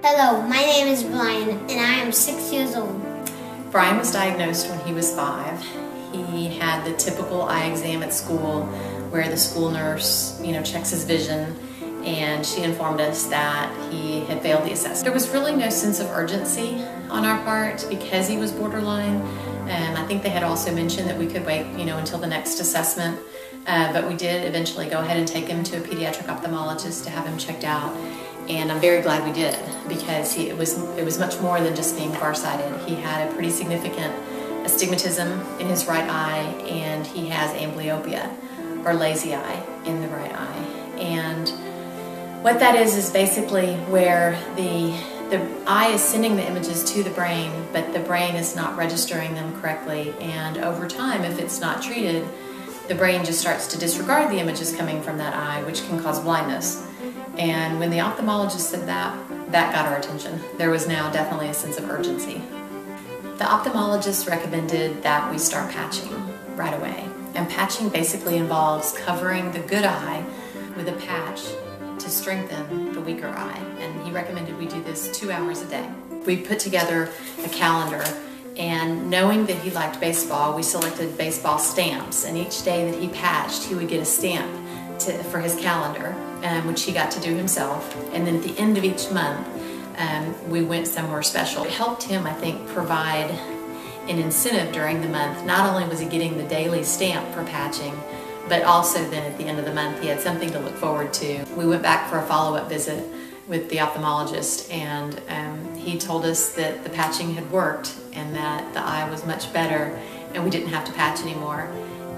Hello, my name is Bryan, and I am 6 years old. Bryan was diagnosed when he was 5. He had the typical eye exam at school where the school nurse, checks his vision, and she informed us that he had failed the assessment. There was really no sense of urgency on our part because he was borderline. I think they had also mentioned that we could wait, until the next assessment, but we did eventually go ahead and take him to a pediatric ophthalmologist to have him checked out. And I'm very glad we did, because it was much more than just being farsighted. He had a pretty significant astigmatism in his right eye, and he has amblyopia, or lazy eye, in the right eye. And what that is basically where the eye is sending the images to the brain, but the brain is not registering them correctly. And over time, if it's not treated, the brain just starts to disregard the images coming from that eye, which can cause blindness. And when the ophthalmologist said that got our attention. There was now definitely a sense of urgency. The ophthalmologist recommended that we start patching right away. And patching basically involves covering the good eye with a patch to strengthen the weaker eye. And he recommended we do this 2 hours a day. We put together a calendar, and knowing that he liked baseball, we selected baseball stamps. And each day that he patched, he would get a stamp for his calendar, which he got to do himself. And then at the end of each month, we went somewhere special. It helped him, I think, provide an incentive during the month. Not only was he getting the daily stamp for patching, but also then at the end of the month, he had something to look forward to. We went back for a follow-up visit with the ophthalmologist, and he told us that the patching had worked and that the eye was much better and we didn't have to patch anymore.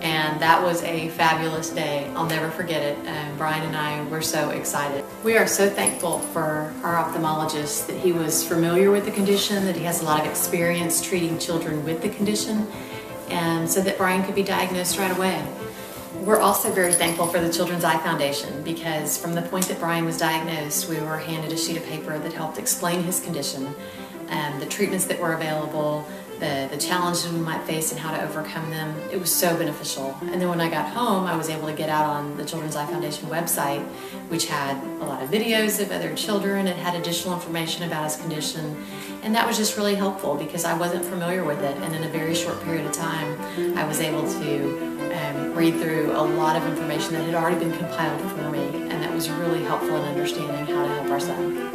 And that was a fabulous day. I'll never forget it. Bryan and I were so excited. We are so thankful for our ophthalmologist, that he was familiar with the condition, that he has a lot of experience treating children with the condition, and so that Bryan could be diagnosed right away. We're also very thankful for the Children's Eye Foundation, because from the point that Bryan was diagnosed, we were handed a sheet of paper that helped explain his condition, the treatments that were available, the challenges we might face and how to overcome them. It was so beneficial. And then when I got home, I was able to get out on the Children's Eye Foundation website, which had a lot of videos of other children. It had additional information about his condition. And that was just really helpful, because I wasn't familiar with it. And in a very short period of time, I was able to read through a lot of information that had already been compiled for me. And that was really helpful in understanding how to help our son.